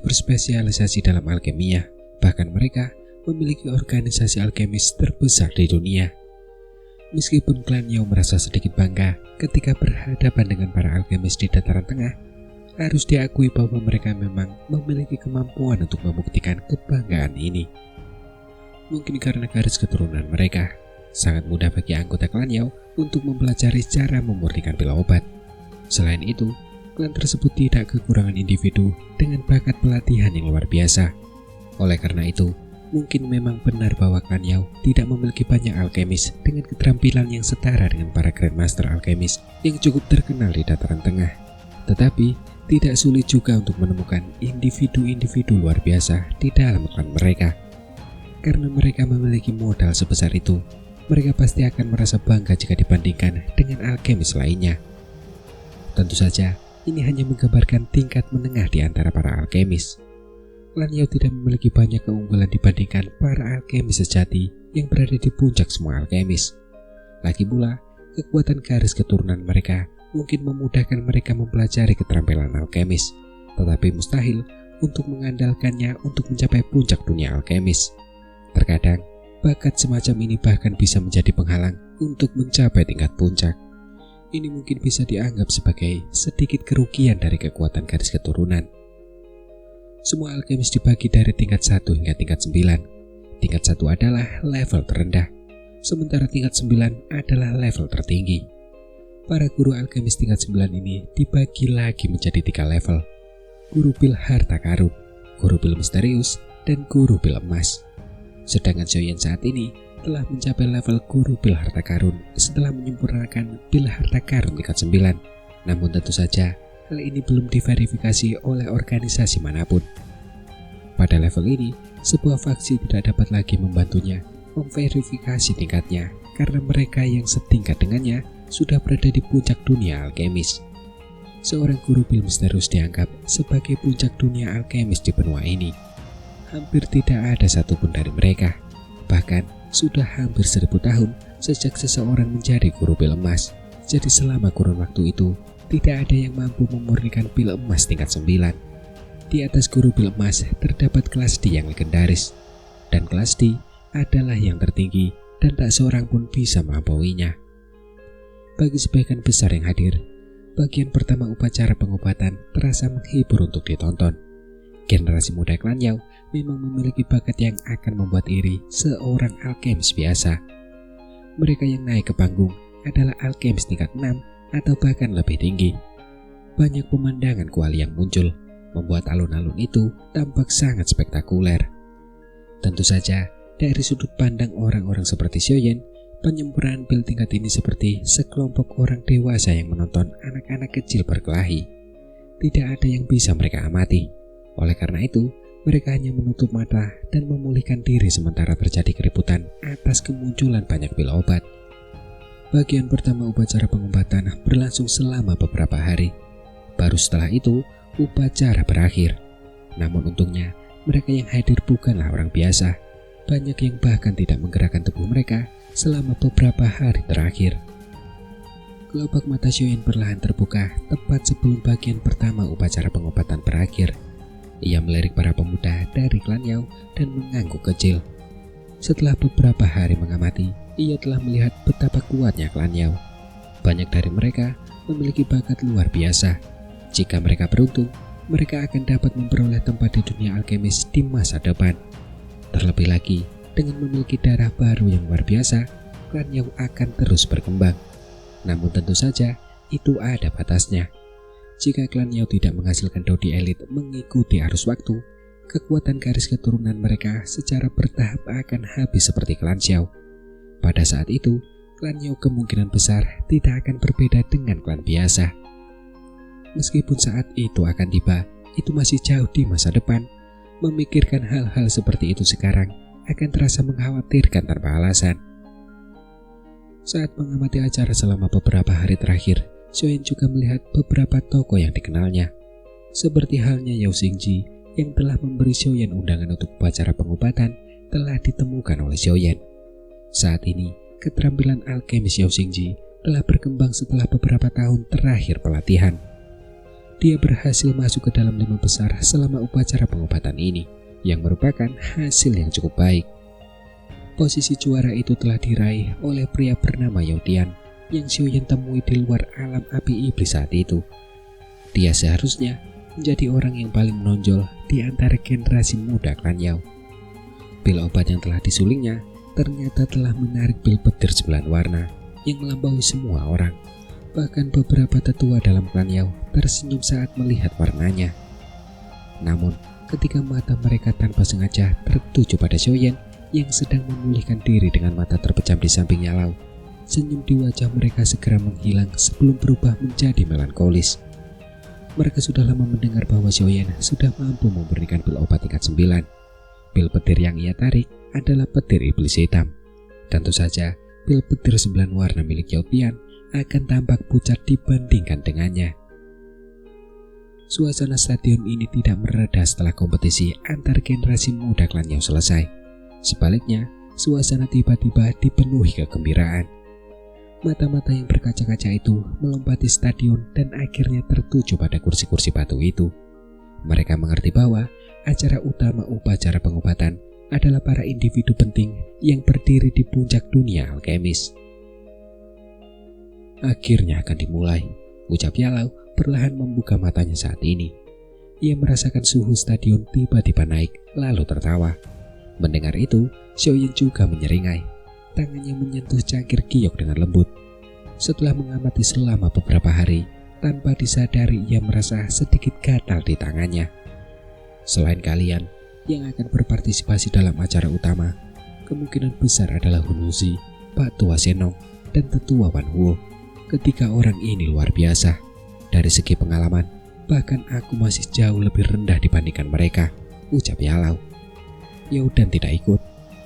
berspesialisasi dalam alkimia. Bahkan mereka memiliki organisasi alkemis terbesar di dunia. Meskipun klan Yao merasa sedikit bangga ketika berhadapan dengan para alkemis di dataran tengah, harus diakui bahwa mereka memang memiliki kemampuan untuk membuktikan kebanggaan ini. Mungkin karena garis keturunan mereka, sangat mudah bagi anggota klan Yao untuk mempelajari cara memurnikan pil obat. Selain itu, klan tersebut tidak kekurangan individu dengan bakat pelatihan yang luar biasa. Oleh karena itu, mungkin memang benar bahwa klan Yao tidak memiliki banyak alkemis dengan keterampilan yang setara dengan para Grandmaster alkemis yang cukup terkenal di dataran tengah. Tetapi, tidak sulit juga untuk menemukan individu-individu luar biasa di dalam klan mereka. Karena mereka memiliki modal sebesar itu, mereka pasti akan merasa bangga jika dibandingkan dengan alkemis lainnya. Tentu saja, ini hanya menggambarkan tingkat menengah di antara para alkemis. Klan Yao tidak memiliki banyak keunggulan dibandingkan para alkemis sejati yang berada di puncak semua alkemis. Lagi pula, kekuatan garis keturunan mereka mungkin memudahkan mereka mempelajari keterampilan alkemis, tetapi mustahil untuk mengandalkannya untuk mencapai puncak dunia alkemis. Terkadang, bakat semacam ini bahkan bisa menjadi penghalang untuk mencapai tingkat puncak. Ini mungkin bisa dianggap sebagai sedikit kerugian dari kekuatan garis keturunan. Semua alkemis dibagi dari tingkat 1 hingga tingkat 9. Tingkat 1 adalah level terendah, sementara tingkat 9 adalah level tertinggi. Para guru alkemis tingkat 9 ini dibagi lagi menjadi 3 level: guru pil harta karun, guru pil misterius, dan guru pil emas. Sedangkan Xiaoyan saat ini telah mencapai level guru pil harta karun setelah menyempurnakan pil harta karun tingkat 9. Namun tentu saja, hal ini belum diverifikasi oleh organisasi manapun. Pada level ini, sebuah faksi tidak dapat lagi membantunya memverifikasi tingkatnya karena mereka yang setingkat dengannya sudah berada di puncak dunia alkemis. Seorang guru pil misterius dianggap sebagai puncak dunia alkemis di benua ini. Hampir tidak ada satupun dari mereka. Bahkan sudah hampir 1000 tahun sejak seseorang menjadi guru pil emas. Jadi selama kurun waktu itu, tidak ada yang mampu memurnikan pil emas tingkat 9. Di atas guru pil emas terdapat kelas D yang legendaris, dan kelas D adalah yang tertinggi dan tak seorang pun bisa melampauinya. Bagi sebagian besar yang hadir, bagian pertama upacara pengobatan terasa menghibur untuk ditonton. Generasi muda klan Yao memang memiliki bakat yang akan membuat iri seorang alkemis biasa. Mereka yang naik ke panggung adalah alkemis tingkat 6 atau bahkan lebih tinggi. Banyak pemandangan kuali yang muncul, membuat alun-alun itu tampak sangat spektakuler. Tentu saja, dari sudut pandang orang-orang seperti Xiaoyan, penyempurnaan pil tingkat ini seperti sekelompok orang dewasa yang menonton anak-anak kecil berkelahi. Tidak ada yang bisa mereka amati. Oleh karena itu, mereka hanya menutup mata dan memulihkan diri sementara terjadi keributan atas kemunculan banyak pil obat. Bagian pertama upacara pengobatan berlangsung selama beberapa hari. Baru setelah itu, upacara berakhir. Namun untungnya, mereka yang hadir bukanlah orang biasa. Banyak yang bahkan tidak menggerakkan tubuh mereka selama beberapa hari terakhir. Kelopak mata Xiaoyan perlahan terbuka tepat sebelum bagian pertama upacara pengobatan berakhir. Ia melirik para pemuda dari klan Yao dan mengangguk kecil. Setelah beberapa hari mengamati, ia telah melihat betapa kuatnya klan Yao. Banyak dari mereka memiliki bakat luar biasa. Jika mereka beruntung, mereka akan dapat memperoleh tempat di dunia alkemis di masa depan. Terlebih lagi, dengan memiliki darah baru yang luar biasa, klan Yao akan terus berkembang. Namun tentu saja, itu ada batasnya. Jika klan Yao tidak menghasilkan Dodi elit mengikuti arus waktu, kekuatan garis keturunan mereka secara bertahap akan habis seperti klan Xiao. Pada saat itu, klan Yao kemungkinan besar tidak akan berbeda dengan klan biasa. Meskipun saat itu akan tiba, itu masih jauh di masa depan. Memikirkan hal-hal seperti itu sekarang akan terasa mengkhawatirkan tanpa alasan. Saat mengamati acara selama beberapa hari terakhir, Xiaoyan juga melihat beberapa tokoh yang dikenalnya. Seperti halnya Yao Xingji yang telah memberi Xiaoyan undangan untuk upacara pengobatan telah ditemukan oleh Xiaoyan. Saat ini, keterampilan alkemis Yao Xingji telah berkembang setelah beberapa tahun terakhir pelatihan. dia berhasil masuk ke dalam 5 besar selama upacara pengobatan ini, yang merupakan hasil yang cukup baik. Posisi juara itu telah diraih oleh pria bernama Youdian yang Xiaoyan temui di luar alam api iblis saat itu. Dia seharusnya menjadi orang yang paling menonjol di antara generasi muda klan Yao. Pil obat yang telah disulingnya ternyata telah menarik pil petir 9 warna yang melampaui semua orang. Bahkan beberapa tetua dalam klan Yao tersenyum saat melihat warnanya. Namun, ketika mata mereka tanpa sengaja tertuju pada Xiaoyan yang sedang memulihkan diri dengan mata terpejam di sampingnya Lao, senyum di wajah mereka segera menghilang sebelum berubah menjadi melankolis. Mereka sudah lama mendengar bahwa Xiaoyan sudah mampu memberikan pil obat tingkat 9. Pil petir yang ia tarik adalah petir iblis hitam. Tentu saja, pil petir 9 warna milik Youdian akan tampak pucat dibandingkan dengannya. Suasana stadion ini tidak mereda setelah kompetisi antar generasi muda klan Yao selesai. Sebaliknya, suasana tiba-tiba dipenuhi kegembiraan. Mata-mata yang berkaca-kaca itu melompati stadion dan akhirnya tertuju pada kursi-kursi batu itu. Mereka mengerti bahwa acara utama upacara pengobatan adalah para individu penting yang berdiri di puncak dunia alkemis. Akhirnya akan dimulai, ucap Yalao perlahan membuka matanya saat ini. Ia merasakan suhu stadion tiba-tiba naik, lalu tertawa. Mendengar itu, Xiaoyan juga menyeringai. Tangannya menyentuh cangkir giok dengan lembut. Setelah mengamati selama beberapa hari, tanpa disadari ia merasa sedikit gatal di tangannya. Selain kalian yang akan berpartisipasi dalam acara utama, kemungkinan besar adalah Hun Wuzi, Pak Tua Senong, dan Tetua Wan Huo. Ketiga orang ini luar biasa. Dari segi pengalaman, bahkan aku masih jauh lebih rendah dibandingkan mereka, ucap Yalao. Youdan tidak ikut,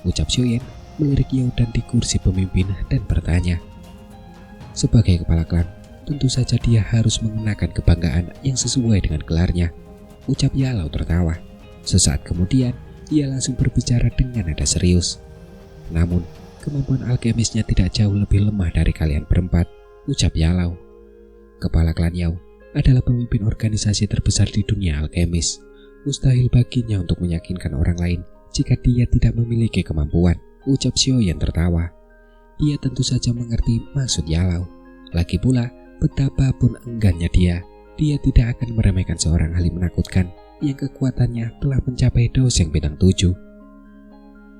ucap Xiaoyan melirik Youdan di kursi pemimpin dan bertanya. Sebagai kepala klan, tentu saja dia harus mengenakan kebanggaan yang sesuai dengan gelarnya, ucap Yalao tertawa. Sesaat kemudian, ia langsung berbicara dengan nada serius. Namun, kemampuan alkemisnya tidak jauh lebih lemah dari kalian berempat, ucap Yalao. Kepala klan Yao adalah pemimpin organisasi terbesar di dunia alkemis. Mustahil baginya untuk meyakinkan orang lain jika dia tidak memiliki kemampuan, ucap Xiaoyan tertawa. Dia tentu saja mengerti maksud Yalao. Lagi pula, betapapun enggannya dia tidak akan meremehkan seorang ahli menakutkan yang kekuatannya telah mencapai doseng bintang 7.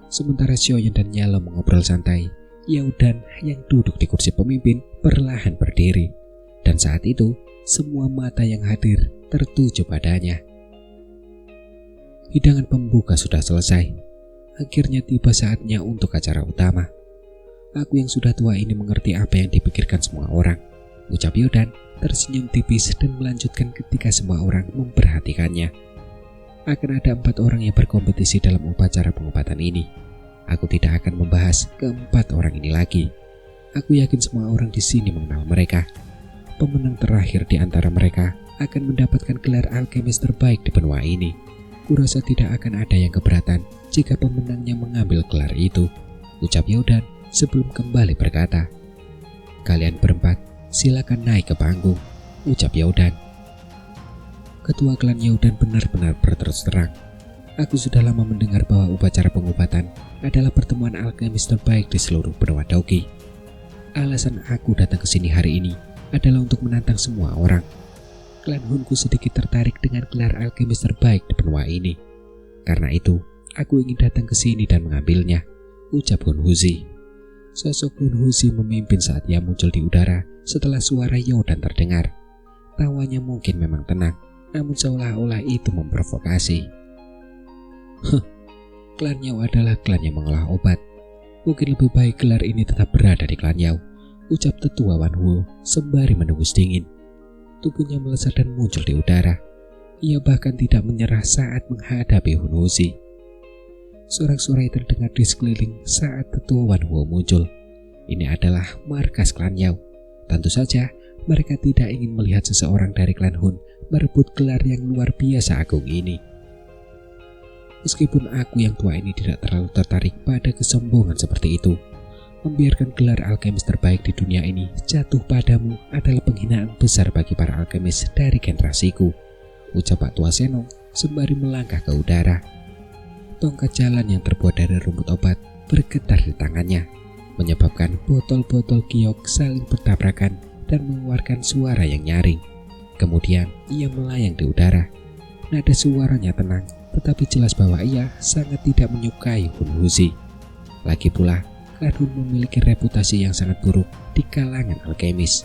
Sementara Xiaoyan dan Yalao mengobrol santai, Youdan yang duduk di kursi pemimpin perlahan berdiri. Dan saat itu, semua mata yang hadir tertuju padanya. Hidangan pembuka sudah selesai. Akhirnya tiba saatnya untuk acara utama. Aku yang sudah tua ini mengerti apa yang dipikirkan semua orang, ucap Youdan tersenyum tipis dan melanjutkan ketika semua orang memperhatikannya. Akan ada 4 orang yang berkompetisi dalam upacara pengobatan ini. Aku tidak akan membahas ke-4 orang ini lagi. Aku yakin semua orang di sini mengenal mereka. Pemenang terakhir di antara mereka akan mendapatkan gelar alkemis terbaik di benua ini. Kurasa tidak akan ada yang keberatan jika pemenangnya mengambil gelar itu, ucap Youdan sebelum kembali berkata. Kalian berempat silakan naik ke panggung, ucap Youdan. Ketua klan Youdan benar-benar berterus terang. Aku sudah lama mendengar bahwa upacara pengobatan adalah pertemuan alkemis terbaik di seluruh benua Dogi. Alasan aku datang ke sini hari ini adalah untuk menantang semua orang. Klan Hunku sedikit tertarik dengan gelar alkemis terbaik di benua ini. Karena itu, aku ingin datang ke sini dan mengambilnya, ucap Hun Wuzi. Sosok Hun Wuzi memimpin saat ia muncul di udara setelah suara Youdan terdengar. Tawanya mungkin memang tenang, namun seolah-olah itu memprovokasi. Klan Yao adalah klan yang mengolah obat. Mungkin lebih baik gelar ini tetap berada di klan Yao, ucap Tetua Wan Huo sembari menembus dingin. Tubuhnya melesat dan muncul di udara. Ia bahkan tidak menyerah saat menghadapi Hun Wuzi. Sorak-sorai terdengar di sekeliling saat Tetua Wan Huo muncul. Ini adalah markas klan Yao. Tentu saja mereka tidak ingin melihat seseorang dari klan Hun merebut gelar yang luar biasa agung ini. Meskipun aku yang tua ini tidak terlalu tertarik pada kesombongan seperti itu, Membiarkan gelar alkemis terbaik di dunia ini jatuh padamu adalah penghinaan besar bagi para alkemis dari generasiku, ucap Pak Tua Senong sembari melangkah ke udara. Tongkat jalan yang terbuat dari rumput obat bergetar di tangannya, menyebabkan botol-botol giok saling bertabrakan dan mengeluarkan suara yang nyaring. Kemudian ia melayang di udara. Nada suaranya tenang, tetapi jelas bahwa ia sangat tidak menyukai Hun Wuzi. Lagi pula, Klan Hun memiliki reputasi yang sangat buruk di kalangan alkemis.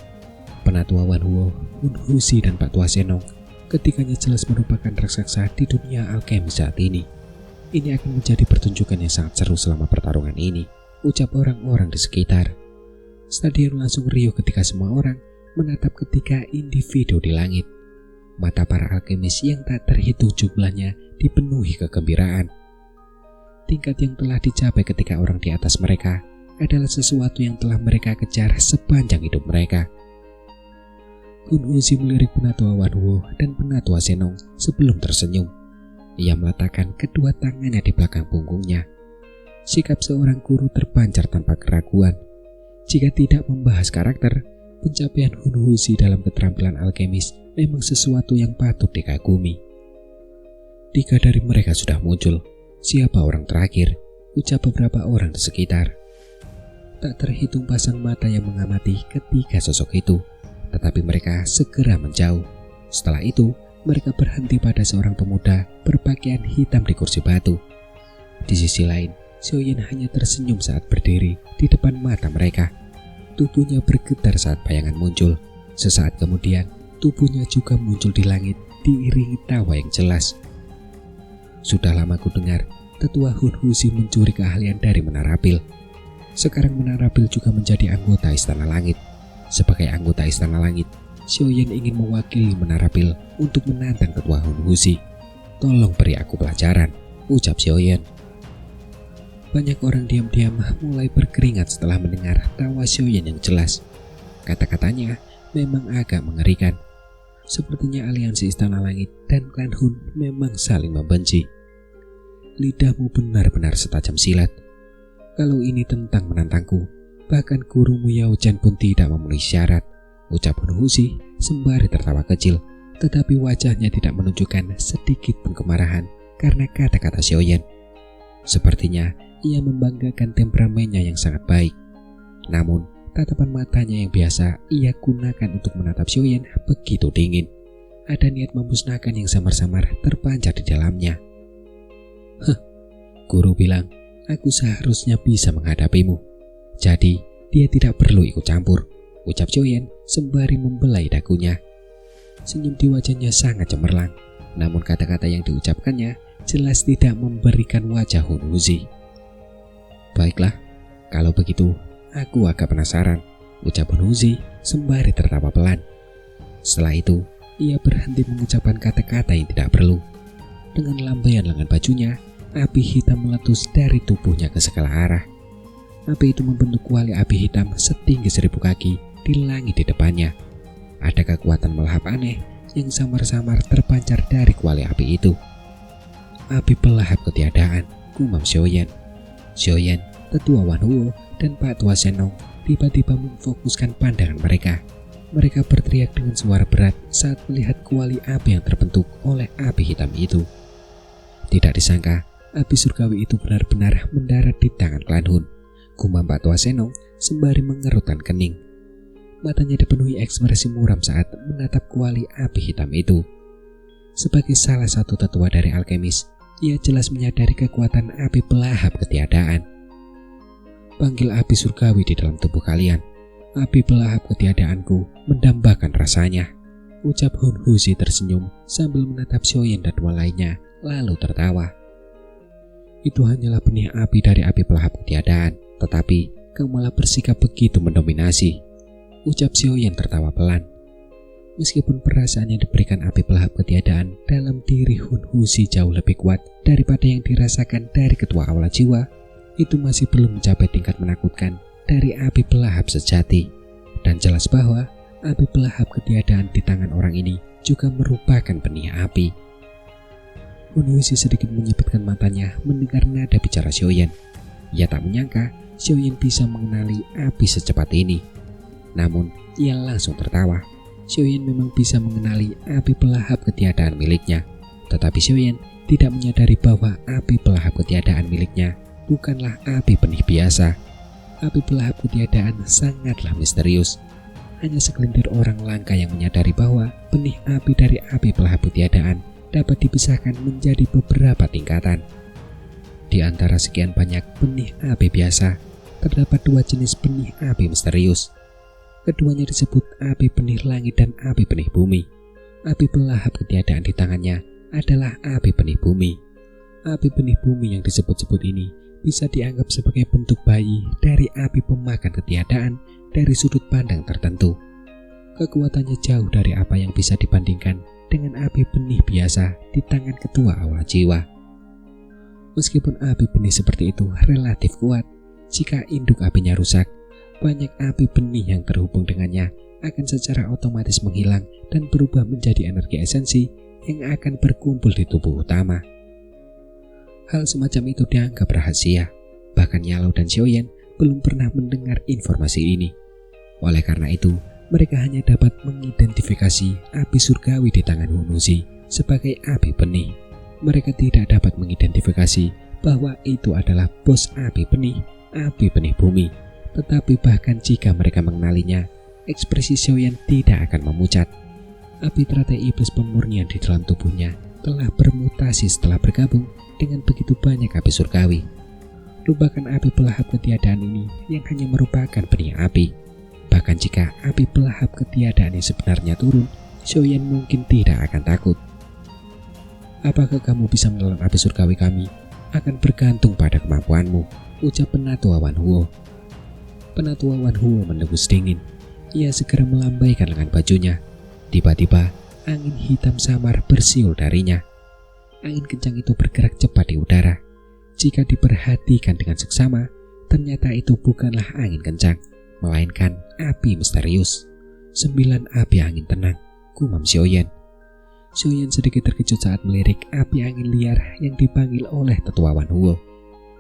Penatua Wan Huo, Hun Wuzi, dan Pak Tua Senong ketiganya jelas merupakan raksasa di dunia alkemis saat ini. Ini akan menjadi pertunjukan yang sangat seru selama pertarungan ini, ucap orang-orang di sekitar. Stadion langsung riuh ketika semua orang menatap ketiga individu di langit. Mata para alkemis yang tak terhitung jumlahnya dipenuhi kegembiraan. Tingkat yang telah dicapai ketika orang di atas mereka adalah sesuatu yang telah mereka kejar sepanjang hidup mereka. Hun Wuzi melirik Penatua Wan Huo dan Penatua Senong sebelum tersenyum. Ia meletakkan kedua tangannya di belakang punggungnya. Sikap seorang guru terpancar tanpa keraguan. Jika tidak membahas karakter, pencapaian Hun Wuzi dalam keterampilan alkemis memang sesuatu yang patut dikagumi. 3 dari mereka sudah muncul. Siapa orang terakhir? Ucap beberapa orang di sekitar. Tak terhitung pasang mata yang mengamati ketiga sosok itu, tetapi mereka segera menjauh. Setelah itu, mereka berhenti pada seorang pemuda berpakaian hitam di kursi batu. Di sisi lain, Xiaoyan hanya tersenyum saat berdiri di depan mata mereka. Tubuhnya bergetar saat bayangan muncul. Sesaat kemudian, tubuhnya juga muncul di langit diiringi tawa yang jelas. Sudah lama ku dengar tetua Hun Wuzi mencuri keahlian dari Menara Pil. Sekarang Menara Pil juga menjadi anggota Istana Langit. Sebagai anggota Istana Langit, Xiaoyan ingin mewakili Menara Pil untuk menantang ketua Hun Wuzi. Tolong beri aku pelajaran, ucap Xiaoyan. Banyak orang diam-diam mulai berkeringat setelah mendengar tawa Xiaoyan yang jelas. Kata-katanya memang agak mengerikan. Sepertinya aliansi Istana Langit dan Klan Hun memang saling membenci. Lidahmu benar-benar setajam silat. Kalau ini tentang menantangku, bahkan gurumu Yao Chen pun tidak memenuhi syarat, ucap Hun Wuzi sembari tertawa kecil, tetapi wajahnya tidak menunjukkan sedikit pun kemarahan karena kata-kata Xiaoyan. Sepertinya ia membanggakan temperamennya yang sangat baik. Namun, tatapan matanya yang biasa ia gunakan untuk menatap Xiaoyan begitu dingin. Ada niat memusnahkan yang samar-samar terpancar di dalamnya. Guru bilang, aku seharusnya bisa menghadapimu. Jadi, dia tidak perlu ikut campur, ucap Xiaoyan sembari membelai dagunya. Senyum di wajahnya sangat cemerlang, namun kata-kata yang diucapkannya jelas tidak memberikan wajah Hun Wuzi. Baiklah, kalau begitu, aku agak penasaran, ucap Hun Wuzi sembari tertawa pelan. Setelah itu, ia berhenti mengucapkan kata-kata yang tidak perlu. Dengan lambaian lengan bajunya, api hitam meletus dari tubuhnya ke segala arah. Api itu membentuk kuali api hitam setinggi 1000 kaki di langit di depannya. Ada kekuatan melahap aneh yang samar-samar terpancar dari kuali api itu. Api pelahap ketiadaan, gumam Xiaoyan. Xiaoyan, tetua Wan Huo, dan Pak Tua Senong tiba-tiba memfokuskan pandangan mereka. Mereka berteriak dengan suara berat saat melihat kuali api yang terbentuk oleh api hitam itu. Tidak disangka, api surgawi itu benar-benar mendarat di tangan Klan Hun, gumam Pak Tua Senong sembari mengerutkan kening. Matanya dipenuhi ekspresi muram saat menatap kuali api hitam itu. Sebagai salah satu tetua dari alkemis, ia jelas menyadari kekuatan api pelahap ketiadaan. Panggil api surgawi di dalam tubuh kalian. Api pelahap ketiadaanku mendambakan rasanya, ucap Hun Wuzi tersenyum sambil menatap Xiaoyan dan dua lainnya, lalu tertawa. Itu hanyalah benih api dari api pelahap ketiadaan, tetapi kau malah bersikap begitu mendominasi, ucap Xiaoyan tertawa pelan. Meskipun perasaan yang diberikan api pelahap ketiadaan dalam diri Hun Wuzi jauh lebih kuat daripada yang dirasakan dari ketua awal jiwa, itu masih belum mencapai tingkat menakutkan dari api pelahap sejati. Dan jelas bahwa api pelahap ketiadaan di tangan orang ini juga merupakan benih api. Hun Wuzi sedikit menyipitkan matanya mendengar nada bicara Xiaoyan. Ia tak menyangka Xiaoyan bisa mengenali api secepat ini. Namun, ia langsung tertawa. Xiaoyan memang bisa mengenali api pelahap ketiadaan miliknya. Tetapi Xiaoyan tidak menyadari bahwa api pelahap ketiadaan miliknya bukanlah api benih biasa. Api pelahap ketiadaan sangatlah misterius. Hanya segelintir orang langka yang menyadari bahwa benih api dari api pelahap ketiadaan dapat dipisahkan menjadi beberapa tingkatan. Di antara sekian banyak benih api biasa, terdapat dua jenis benih api misterius. Keduanya disebut api benih langit dan api benih bumi. Api pelahap ketiadaan di tangannya adalah api benih bumi. Api benih bumi yang disebut-sebut ini bisa dianggap sebagai bentuk bayi dari api pemakan ketiadaan dari sudut pandang tertentu. Kekuatannya jauh dari apa yang bisa dibandingkan dengan api benih biasa di tangan ketua awal jiwa. Meskipun api benih seperti itu relatif kuat, jika induk apinya rusak, banyak api benih yang terhubung dengannya akan secara otomatis menghilang dan berubah menjadi energi esensi yang akan berkumpul di tubuh utama. Hal semacam itu dianggap rahasia, bahkan Yalou dan Xiaoyan belum pernah mendengar informasi ini. Oleh karena itu, mereka hanya dapat mengidentifikasi api surgawi di tangan Hunuzi sebagai api benih. Mereka tidak dapat mengidentifikasi bahwa itu adalah bos api benih bumi. Tetapi bahkan jika mereka mengenalinya, ekspresi Xiaoyan tidak akan memucat. Api teratai iblis pemurnian di dalam tubuhnya telah bermutasi setelah bergabung dengan begitu banyak api surgawi. Lupakan api pelahap ketiadaan ini yang hanya merupakan benih api. Bahkan jika api pelahap ketiadaan yang sebenarnya turun, Xiaoyan mungkin tidak akan takut. Apakah kamu bisa menelan api surgawi kami? Akan bergantung pada kemampuanmu, ucap Penatua Wan Huo. Penatua Wan Huo menembus dingin. Ia segera melambaikan lengan bajunya. Tiba-tiba, angin hitam samar bersiul darinya. Angin kencang itu bergerak cepat di udara. Jika diperhatikan dengan seksama, ternyata itu bukanlah angin kencang, melainkan api misterius. 9 api angin tenang, gumam Xiaoyan. Xiaoyan sedikit terkejut saat melirik api angin liar yang dipanggil oleh tetua Wan Huo.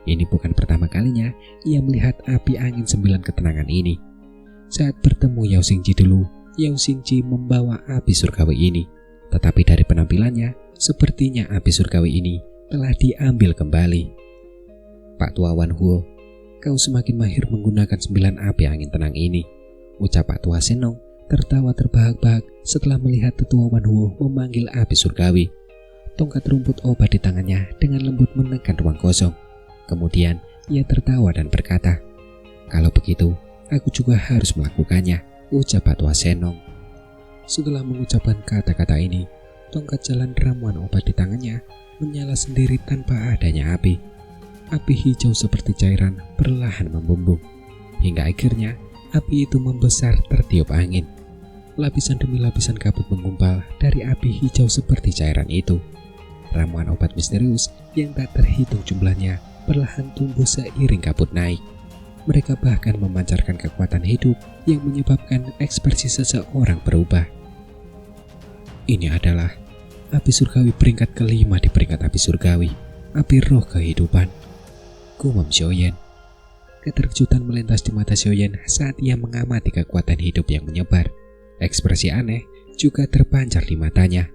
Ini bukan pertama kalinya ia melihat api angin 9 ketenangan ini. Saat bertemu Yao Xingji dulu, Yao Xingji membawa api surgawi ini. Tetapi dari penampilannya, sepertinya api surgawi ini telah diambil kembali. Pak Tua Wan Huo, kau semakin mahir menggunakan 9 api angin tenang ini, ucap Pak Tua Senong tertawa terbahak-bahak setelah melihat tetua Wan Huo memanggil api surgawi. Tongkat rumput obat di tangannya dengan lembut menekan ruang kosong. Kemudian ia tertawa dan berkata, "Kalau begitu, aku juga harus melakukannya," ucap Pak Tua Senong. Setelah mengucapkan kata-kata ini, tongkat jalan ramuan obat di tangannya menyala sendiri tanpa adanya api. Api hijau seperti cairan perlahan membumbung, hingga akhirnya api itu membesar tertiup angin. Lapisan demi lapisan kabut menggumpal dari api hijau seperti cairan itu. Ramuan obat misterius yang tak terhitung jumlahnya perlahan tumbuh seiring kabut naik. Mereka bahkan memancarkan kekuatan hidup yang menyebabkan ekspresi seseorang berubah. Ini adalah api surgawi peringkat kelima di peringkat api surgawi, api roh kehidupan, gumam Xiaoyan. Keterkejutan melintas di mata Xiaoyan saat ia mengamati kekuatan hidup yang menyebar. Ekspresi aneh juga terpancar di matanya.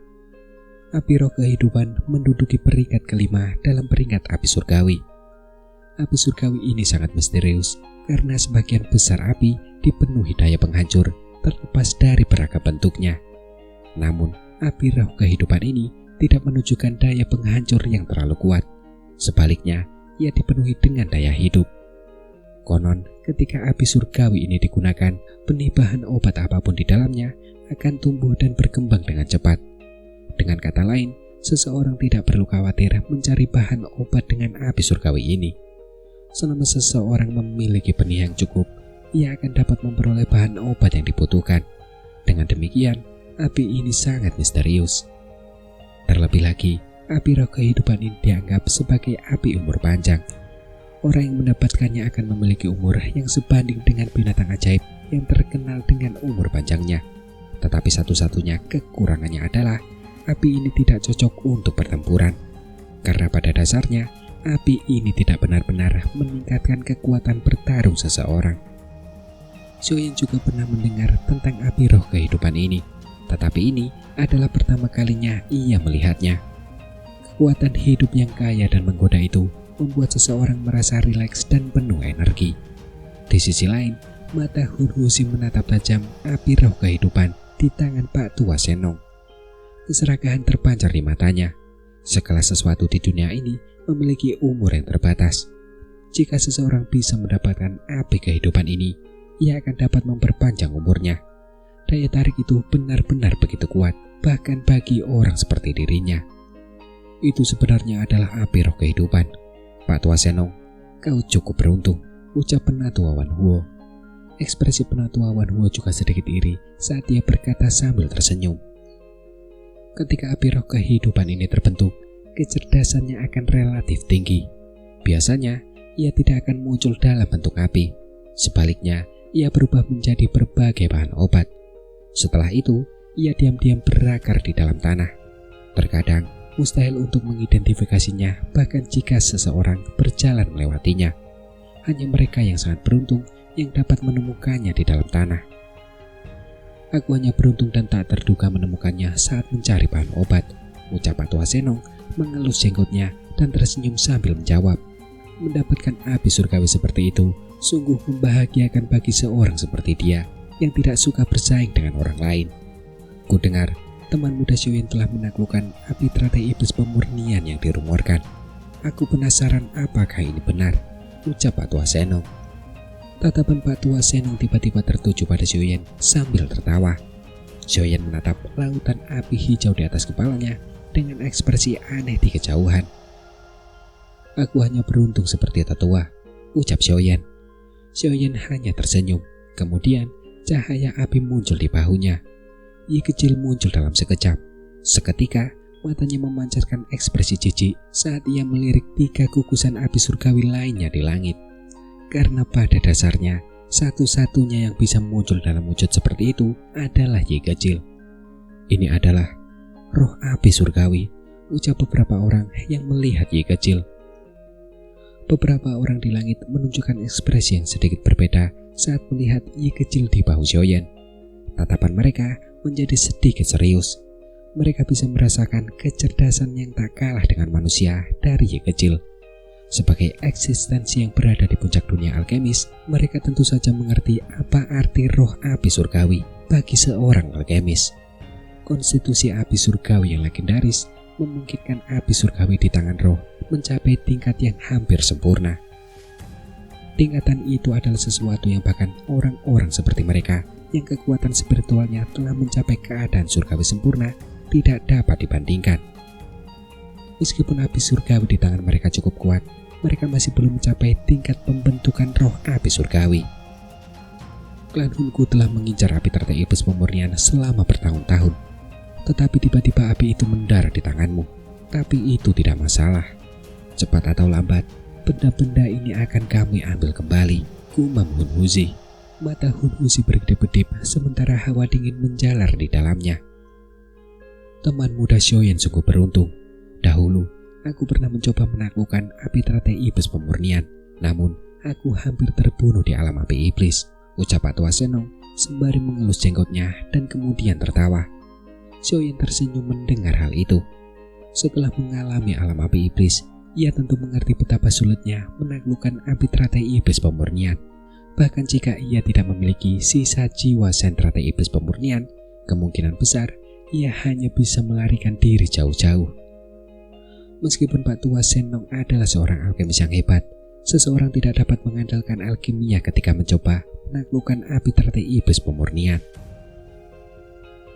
Api roh kehidupan menduduki peringkat kelima dalam peringkat api surgawi. Api surgawi ini sangat misterius karena sebagian besar api dipenuhi daya penghancur terlepas dari beragam bentuknya. Namun, api roh kehidupan ini tidak menunjukkan daya penghancur yang terlalu kuat. Sebaliknya, ia dipenuhi dengan daya hidup. Konon, ketika api surgawi ini digunakan, benih bahan obat apapun di dalamnya akan tumbuh dan berkembang dengan cepat. Dengan kata lain, seseorang tidak perlu khawatir mencari bahan obat dengan api surgawi ini. Selama seseorang memiliki benih yang cukup, ia akan dapat memperoleh bahan obat yang dibutuhkan. Dengan demikian, api ini sangat misterius. Terlebih lagi, api roh kehidupan ini dianggap sebagai api umur panjang. Orang yang mendapatkannya akan memiliki umur yang sebanding dengan binatang ajaib yang terkenal dengan umur panjangnya. Tetapi satu-satunya kekurangannya adalah api ini tidak cocok untuk pertempuran. Karena pada dasarnya, api ini tidak benar-benar meningkatkan kekuatan bertarung seseorang. Xiaoyan juga pernah mendengar tentang api roh kehidupan ini, tetapi ini adalah pertama kalinya ia melihatnya. Kekuatan hidup yang kaya dan menggoda itu membuat seseorang merasa rileks dan penuh energi. Di sisi lain, mata Hun Wuxi menatap tajam api roh kehidupan di tangan Pak Tua Senong. Keserakahan terpancar di matanya. Segala sesuatu di dunia ini memiliki umur yang terbatas. Jika seseorang bisa mendapatkan api kehidupan ini, ia akan dapat memperpanjang umurnya. Daya tarik itu benar-benar begitu kuat, bahkan bagi orang seperti dirinya. Itu sebenarnya adalah api roh kehidupan. Pak Tua Senong, kau cukup beruntung, ucap Penatua Wan Huo. Ekspresi Penatua Wan Huo juga sedikit iri saat dia berkata sambil tersenyum. Ketika api roh kehidupan ini terbentuk, kecerdasannya akan relatif tinggi. Biasanya, ia tidak akan muncul dalam bentuk api. Sebaliknya, ia berubah menjadi berbagai bahan obat. Setelah itu, ia diam-diam berakar di dalam tanah. Terkadang, mustahil untuk mengidentifikasinya bahkan jika seseorang berjalan melewatinya. Hanya mereka yang sangat beruntung yang dapat menemukannya di dalam tanah. Aku hanya beruntung dan tak terduga menemukannya saat mencari bahan obat, ucap Pak Tua Senong mengelus jenggotnya dan tersenyum sambil menjawab. Mendapatkan api surgawi seperti itu sungguh membahagiakan bagi seorang seperti dia yang tidak suka bersaing dengan orang lain. Ku dengar teman muda Xiaoyan telah menaklukkan api teratai iblis pemurnian yang dirumorkan. Aku penasaran apakah ini benar, ucap Pak Tua Senong. Tatapan Pak Tua Senong tiba-tiba tertuju pada Xiaoyan sambil tertawa. Xiaoyan menatap lautan api hijau di atas kepalanya dengan ekspresi aneh di kejauhan. Aku hanya beruntung seperti tetua, ucap Xiaoyan. Xiaoyan hanya tersenyum. Kemudian cahaya api muncul di bahunya. Yi kecil muncul dalam sekejap. Seketika matanya memancarkan ekspresi jijik saat ia melirik 3 gugusan api surgawi lainnya di langit. Karena pada dasarnya satu-satunya yang bisa muncul dalam wujud seperti itu adalah Yi kecil. Ini adalah roh api surgawi, ucap beberapa orang yang melihat Yi kecil. Beberapa orang di langit menunjukkan ekspresi yang sedikit berbeda saat melihat Yi kecil di bahu Xiaoyan. Tatapan mereka menjadi sedikit serius. Mereka bisa merasakan kecerdasan yang tak kalah dengan manusia dari Yi kecil. Sebagai eksistensi yang berada di puncak dunia alkemis, mereka tentu saja mengerti apa arti roh api surgawi bagi seorang alkemis. Konstitusi api surgawi yang legendaris memungkinkan api surgawi di tangan roh mencapai tingkat yang hampir sempurna. Tingkatan itu adalah sesuatu yang bahkan orang-orang seperti mereka yang kekuatan spiritualnya telah mencapai keadaan surgawi sempurna tidak dapat dibandingkan. Meskipun api surgawi di tangan mereka cukup kuat, mereka masih belum mencapai tingkat pembentukan roh api surgawi. Klan Hunku telah mengincar api teratai iblis pemurnian selama bertahun-tahun. Tetapi tiba-tiba api itu mendarat di tanganmu. Tapi itu tidak masalah. Cepat atau lambat, benda-benda ini akan kami ambil kembali, gumam Hun Wuxi. Mata Hun Wuxi berkedip-kedip sementara hawa dingin menjalar di dalamnya. Teman muda Xiaoyan sungguh beruntung. Dahulu, aku pernah mencoba menaklukkan api teratai iblis pemurnian. Namun, aku hampir terbunuh di alam api iblis, ucap Pak Tua Senong sembari mengelus jenggotnya dan kemudian tertawa. Xiaoyan tersenyum mendengar hal itu. Setelah mengalami alam api iblis, ia tentu mengerti betapa sulitnya menaklukkan api teratai iblis pemurnian. Bahkan jika ia tidak memiliki sisa jiwa sen teratai iblis pemurnian, kemungkinan besar ia hanya bisa melarikan diri jauh-jauh. Meskipun Pak Tua Senong adalah seorang alkemis yang hebat, seseorang tidak dapat mengandalkan alkimia ketika mencoba menaklukkan api teratai iblis pemurnian.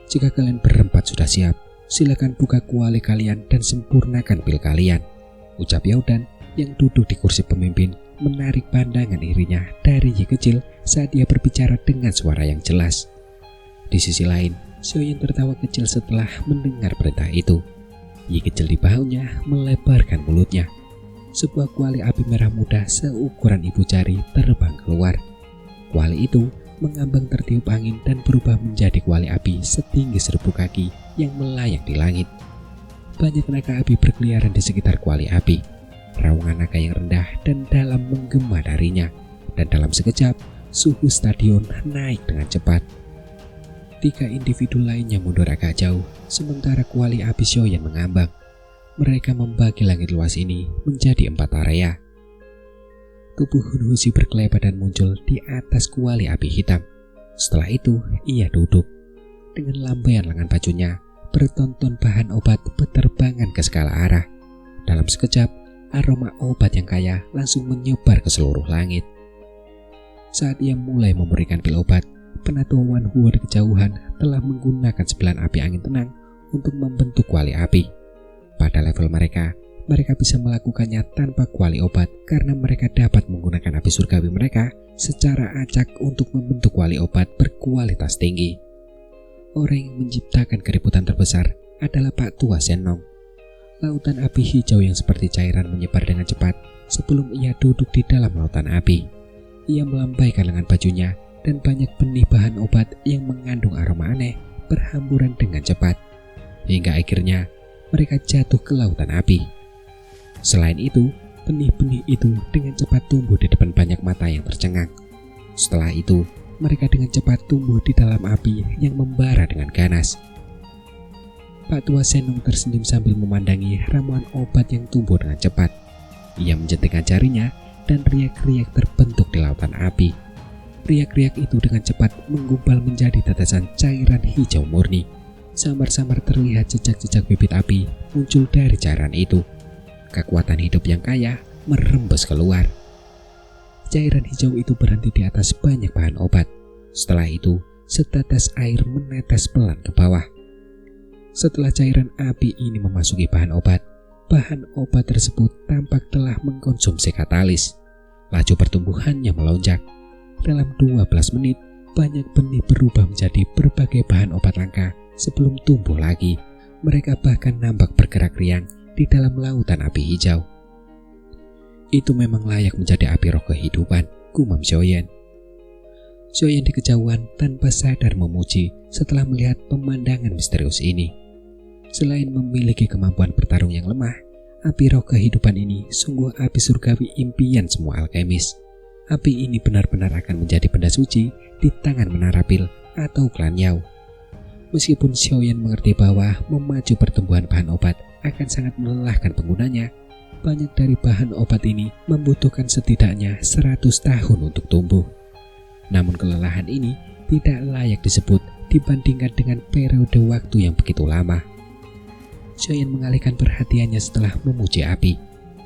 Jika kalian berempat sudah siap, silakan buka kuali kalian dan sempurnakan pil kalian, ucap Yaodan yang duduk di kursi pemimpin menarik pandangan irinya dari Yi kecil saat dia berbicara dengan suara yang jelas. Di sisi lain, Xiaoyan tertawa kecil setelah mendengar perintah itu. Yi kecil di bahunya melebarkan mulutnya. Sebuah kuali api merah muda seukuran ibu jari terbang keluar. Kuali itu mengambang tertiup angin dan berubah menjadi kuali api setinggi 1000 kaki yang melayang di langit. Banyak naga api berkeliaran di sekitar kuali api. raungan naga yang rendah dan dalam menggema darinya, dan dalam sekejap suhu stadion naik dengan cepat. 3 individu lainnya mundur agak jauh, sementara kuali api Xiaoyan mengambang. Mereka membagi langit luas ini menjadi 4 area. Tubuh Hun Wuxi berkelebat dan muncul di atas kuali api hitam. Setelah itu, ia duduk. Dengan lambaian lengan bajunya, bertonton bahan obat berterbangan ke segala arah. Dalam sekejap, aroma obat yang kaya langsung menyebar ke seluruh langit. Saat ia mulai memberikan pil obat, penatua Wan Huo di kejauhan telah menggunakan 9 api angin tenang untuk membentuk kuali api. Pada level mereka bisa melakukannya tanpa kuali obat karena mereka dapat menggunakan api surgawi mereka secara acak untuk membentuk kuali obat berkualitas tinggi. Orang yang menciptakan keributan terbesar adalah Pak Tua Shenong. Lautan api hijau yang seperti cairan menyebar dengan cepat sebelum ia duduk di dalam lautan api. Ia melambaikan lengan bajunya dan banyak benih bahan obat yang mengandung aroma aneh berhamburan dengan cepat. Hingga akhirnya mereka jatuh ke lautan api. Selain itu, benih-benih itu dengan cepat tumbuh di depan banyak mata yang tercengang. Setelah itu, mereka dengan cepat tumbuh di dalam api yang membara dengan ganas. Pak Tua Shenong tersenyum sambil memandangi ramuan obat yang tumbuh dengan cepat. Ia menjentikkan jarinya dan riak-riak terbentuk di lautan api. Riak-riak itu dengan cepat menggumpal menjadi tetesan cairan hijau murni. Samar-samar terlihat jejak-jejak bibit api muncul dari cairan itu. Kekuatan hidup yang kaya merembes keluar. Cairan hijau itu berhenti di atas banyak bahan obat. Setelah itu, setetes air menetes pelan ke bawah. Setelah cairan api ini memasuki bahan obat tersebut tampak telah mengkonsumsi katalis. Laju pertumbuhannya melonjak. Dalam 12 menit, banyak benih berubah menjadi berbagai bahan obat langka sebelum tumbuh lagi. Mereka bahkan nampak bergerak riang di dalam lautan api hijau. Itu memang layak menjadi api roh kehidupan, gumam Xiaoyan. Xiaoyan di kejauhan tanpa sadar memuji setelah melihat pemandangan misterius ini. Selain memiliki kemampuan bertarung yang lemah, api roh kehidupan ini sungguh api surgawi impian semua alkemis. Api ini benar-benar akan menjadi benda suci di tangan menara pil atau klan Yao. Meskipun Xiaoyan mengerti bahwa memacu pertumbuhan bahan obat akan sangat melelahkan penggunanya, banyak dari bahan obat ini membutuhkan setidaknya 100 tahun untuk tumbuh. Namun kelelahan ini tidak layak disebut dibandingkan dengan periode waktu yang begitu lama. Xiaoyan mengalihkan perhatiannya setelah memuji api.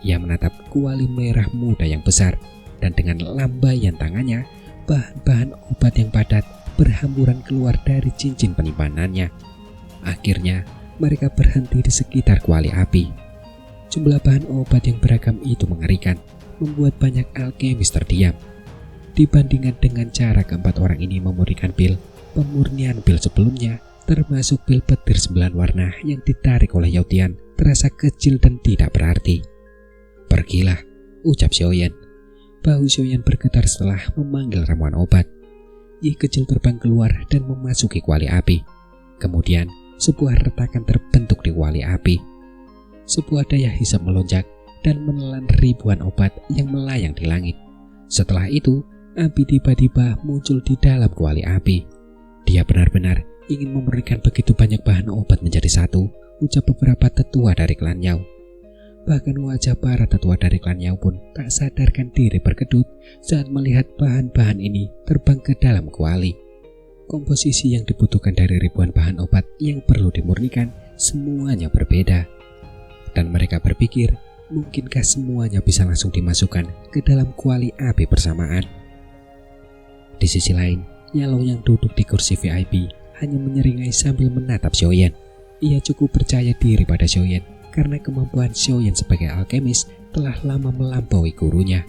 Ia menatap kuali merah muda yang besar, dan dengan lambaian tangannya, bahan-bahan obat yang padat berhamburan keluar dari cincin penyimpanannya. Akhirnya, mereka berhenti di sekitar kuali api. Jumlah bahan obat yang beragam itu mengerikan, membuat banyak alkemis terdiam. Dibandingkan dengan cara keempat orang ini memurnikan pil, pemurnian pil sebelumnya, termasuk pil petir 9 warna yang ditarik oleh Yao Tian, terasa kecil dan tidak berarti. "Pergilah," ucap Xiaoyan. Bahu Xiaoyan bergetar setelah memanggil ramuan obat. Yi kecil terbang keluar dan memasuki kuali api. Kemudian, sebuah retakan terbentuk di kuali api. Sebuah daya hisap melonjak dan menelan ribuan obat yang melayang di langit. Setelah itu, api tiba-tiba muncul di dalam kuali api. Dia benar-benar ingin memberikan begitu banyak bahan obat menjadi satu, ucap beberapa tetua dari klan Yao. Bahkan wajah para tetua dari klan Yao pun tak sadarkan diri berkedut saat melihat bahan-bahan ini terbang ke dalam kuali. Komposisi yang dibutuhkan dari ribuan bahan obat yang perlu dimurnikan semuanya berbeda. Dan mereka berpikir, mungkinkah semuanya bisa langsung dimasukkan ke dalam kuali api bersamaan. Di sisi lain, Yalo yang duduk di kursi VIP hanya menyeringai sambil menatap Xiaoyan. Ia cukup percaya diri pada Xiaoyan karena kemampuan Xiaoyan sebagai alkemis telah lama melampaui gurunya.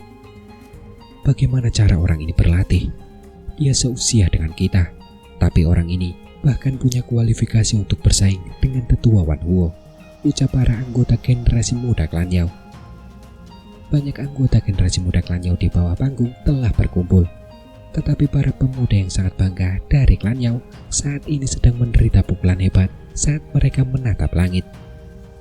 Bagaimana cara orang ini berlatih? Dia seusia dengan kita, tapi orang ini bahkan punya kualifikasi untuk bersaing dengan tetua Wan Huo, ucap para anggota generasi muda klan Yao. Banyak anggota generasi muda klan Yao di bawah panggung telah berkumpul, tetapi para pemuda yang sangat bangga dari klan Yao saat ini sedang menderita pukulan hebat saat mereka menatap langit.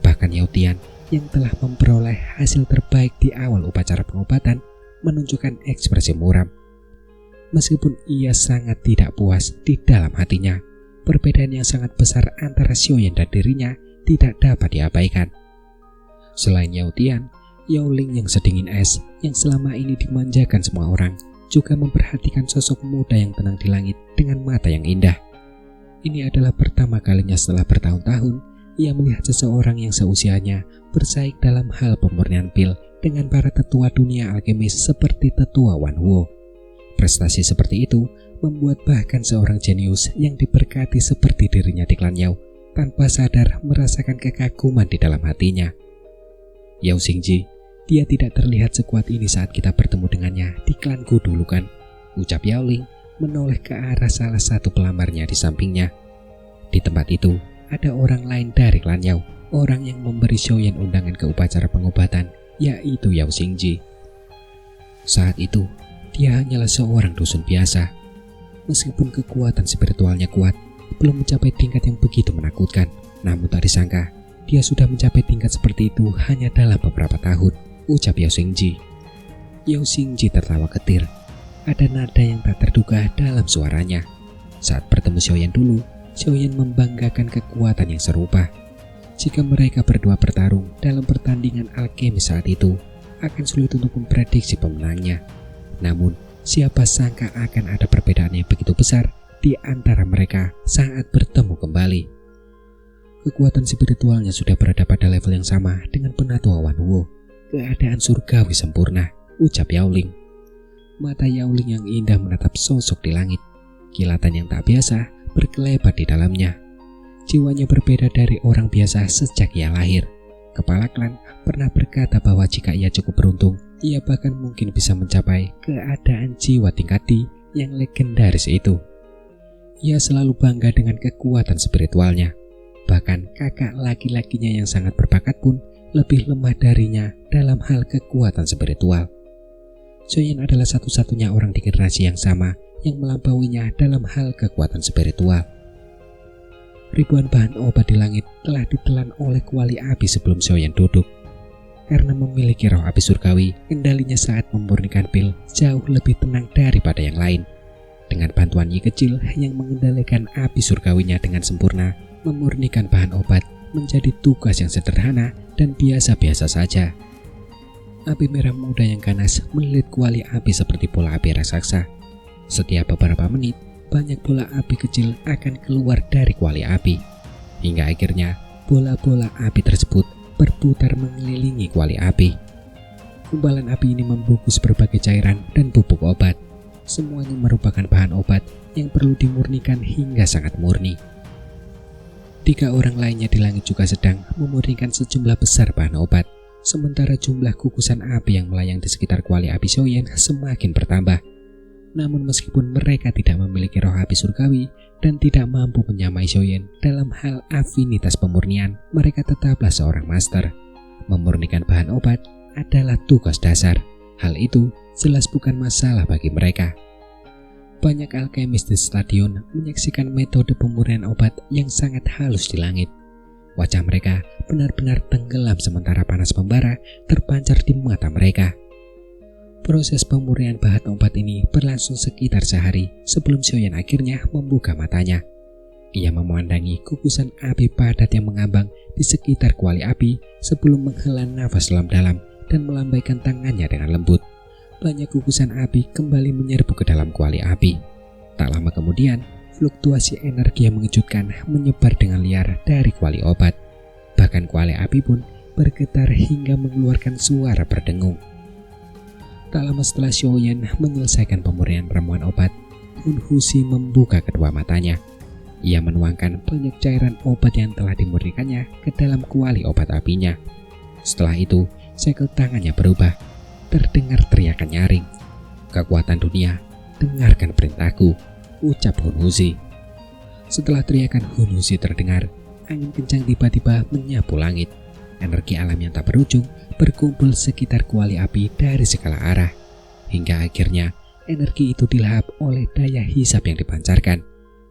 Bahkan Yao Tian yang telah memperoleh hasil terbaik di awal upacara pengobatan menunjukkan ekspresi muram. Meskipun ia sangat tidak puas di dalam hatinya, perbedaan yang sangat besar antara Xiaoyan dan dirinya tidak dapat diabaikan. Selain Yao Tian, Yao Ling yang sedingin es, yang selama ini dimanjakan semua orang, juga memperhatikan sosok muda yang tenang di langit dengan mata yang indah. Ini adalah pertama kalinya setelah bertahun-tahun ia melihat seseorang yang seusianya bersaing dalam hal pemurnian pil dengan para tetua dunia alkemis seperti tetua Wan Huo. Prestasi seperti itu membuat bahkan seorang jenius yang diberkati seperti dirinya di klan Yao tanpa sadar merasakan kekaguman di dalam hatinya. Yao Xingji, dia tidak terlihat sekuat ini saat kita bertemu dengannya di klanku dulu kan, ucap Yao Ling menoleh ke arah salah satu pelamarnya di sampingnya. Di tempat itu ada orang lain dari klan Yao, orang yang memberi Xiaoyan undangan ke upacara pengobatan, yaitu Yao Xingji. Saat itu dia hanyalah seorang dusun biasa. Meskipun kekuatan spiritualnya kuat, belum mencapai tingkat yang begitu menakutkan, namun tak disangka dia sudah mencapai tingkat seperti itu hanya dalam beberapa tahun, ucap Yao Xingji. Yao Xingji tertawa ketir. Ada nada yang tak terduga dalam suaranya. Saat bertemu Xiaoyan dulu, Xiaoyan membanggakan kekuatan yang serupa. Jika mereka berdua bertarung dalam pertandingan alkemis saat itu, akan sulit untuk memprediksi pemenangnya. Namun, siapa sangka akan ada perbedaan yang begitu besar di antara mereka saat bertemu kembali. Kekuatan spiritualnya sudah berada pada level yang sama dengan penatua Wan Huo. Keadaan surgawi sempurna, ucap Yao Ling. Mata Yao Ling yang indah menatap sosok di langit. Kilatan yang tak biasa berkelebat di dalamnya. Jiwanya berbeda dari orang biasa sejak ia lahir. Kepala klan pernah berkata bahwa jika ia cukup beruntung, ia bahkan mungkin bisa mencapai keadaan jiwa tingkat D yang legendaris itu. Ia selalu bangga dengan kekuatan spiritualnya. Bahkan kakak laki-lakinya yang sangat berbakat pun lebih lemah darinya dalam hal kekuatan spiritual. Xiaoyan adalah satu-satunya orang di generasi yang sama yang melampauinya dalam hal kekuatan spiritual. Ribuan bahan obat di langit telah ditelan oleh kuali api sebelum Xiaoyan duduk. Karena memiliki roh api surgawi, kendalinya saat memurnikan pil jauh lebih tenang daripada yang lain. Dengan bantuan Yi kecil yang mengendalikan api surgawinya dengan sempurna, memurnikan bahan obat menjadi tugas yang sederhana dan biasa-biasa saja. Api merah muda yang ganas melilit kuali api seperti bola api raksasa. Setiap beberapa menit, banyak bola api kecil akan keluar dari kuali api. Hingga akhirnya, bola-bola api tersebut berputar mengelilingi kuali api. Gumpalan api ini membungkus berbagai cairan dan bubuk obat. Semuanya merupakan bahan obat yang perlu dimurnikan hingga sangat murni. 3 orang lainnya di langit juga sedang memurnikan sejumlah besar bahan obat. Sementara jumlah gugusan api yang melayang di sekitar kuali api Xiaoyan semakin bertambah. Namun meskipun mereka tidak memiliki roh api surgawi dan tidak mampu menyamai Xiaoyan dalam hal afinitas pemurnian, mereka tetaplah seorang master. Memurnikan bahan obat adalah tugas dasar. Hal itu jelas bukan masalah bagi mereka. Banyak alkemis di stadion menyaksikan metode pemurnian obat yang sangat halus di langit. Wajah mereka benar-benar tenggelam sementara panas membara terpancar di mata mereka. Proses pemurnian bahan obat ini berlangsung sekitar sehari sebelum Xiaoyan akhirnya membuka matanya. Ia memandangi gugusan api padat yang mengambang di sekitar kuali api sebelum menghela nafas dalam-dalam dan melambaikan tangannya dengan lembut. Banyak gugusan api kembali menyerbu ke dalam kuali api. Tak lama kemudian, fluktuasi energi yang mengejutkan menyebar dengan liar dari kuali obat. Bahkan kuali api pun bergetar hingga mengeluarkan suara berdengung. Tak lama setelah Xiaoyan menyelesaikan pemurnian ramuan obat, Hun Husi membuka kedua matanya. Ia menuangkan banyak cairan obat yang telah dimurnikannya ke dalam kuali obat apinya. Setelah itu, segel tangannya berubah. Terdengar teriakan nyaring. "Kekuatan dunia, dengarkan perintahku," ucap Hun Husi. Setelah teriakan Hun Husi terdengar, angin kencang tiba-tiba menyapu langit. Energi alam yang tak berujung berkumpul sekitar kuali api dari segala arah. Hingga akhirnya, energi itu dilahap oleh daya hisap yang dipancarkan.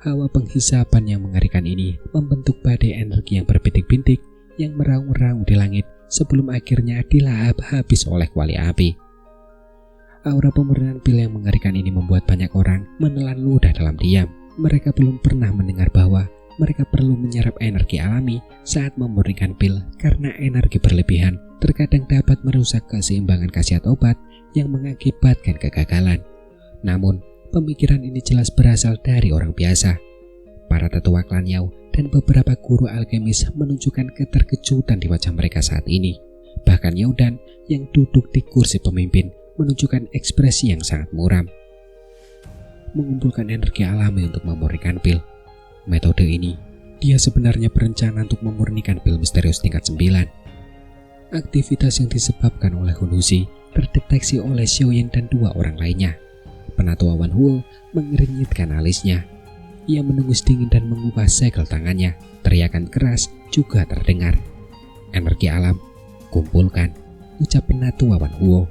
Hawa penghisapan yang mengerikan ini membentuk badai energi yang berbintik-bintik yang meraung-raung di langit sebelum akhirnya dilahap habis oleh kuali api. Aura pemurnian pil yang mengerikan ini membuat banyak orang menelan ludah dalam diam. Mereka belum pernah mendengar bahwa mereka perlu menyerap energi alami saat memurnikan pil, karena energi berlebihan terkadang dapat merusak keseimbangan khasiat obat yang mengakibatkan kegagalan. Namun, pemikiran ini jelas berasal dari orang biasa. Para tetua klan Yao dan beberapa guru alkemis menunjukkan keterkejutan di wajah mereka saat ini. Bahkan Yodan yang duduk di kursi pemimpin menunjukkan ekspresi yang sangat muram. Mengumpulkan energi alami untuk memurnikan pil. Metode ini, dia sebenarnya berencana untuk memurnikan pil misterius tingkat 9. Aktivitas yang disebabkan oleh Hunhuzi terdeteksi oleh Xiaoyan dan 2 orang lainnya. Penatua Wan Huo mengernyitkan alisnya. Ia menengus dingin dan mengubah segel tangannya. Teriakan keras juga terdengar. Energi alam, kumpulkan, ucap penatua Wan Huo.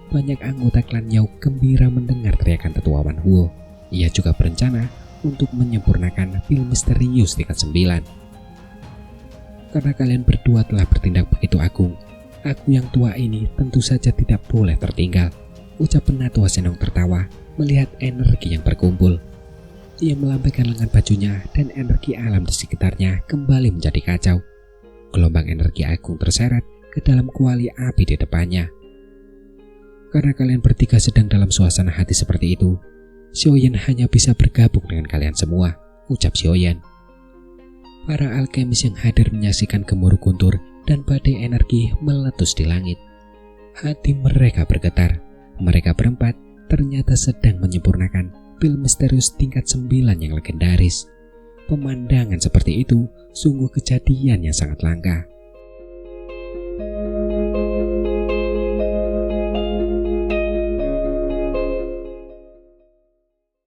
Banyak anggota klan Yao gembira mendengar teriakan tetua Wan Huo. Ia juga berencana untuk menyempurnakan pil misterius tingkat 9. Karena kalian berdua telah bertindak begitu agung, aku yang tua ini tentu saja tidak boleh tertinggal, ucap penatua Senong tertawa melihat energi yang berkumpul. Ia melambaikan lengan bajunya dan energi alam di sekitarnya kembali menjadi kacau. Gelombang energi agung terseret ke dalam kuali api di depannya. Karena kalian bertiga sedang dalam suasana hati seperti itu, Xiaoyan hanya bisa bergabung dengan kalian semua, ucap Xiaoyan. Para alkemis yang hadir menyaksikan gemuruh guntur dan badai energi meletus di langit. Hati mereka bergetar. Mereka berempat ternyata sedang menyempurnakan pil misterius tingkat 9 yang legendaris. Pemandangan seperti itu sungguh kejadian yang sangat langka.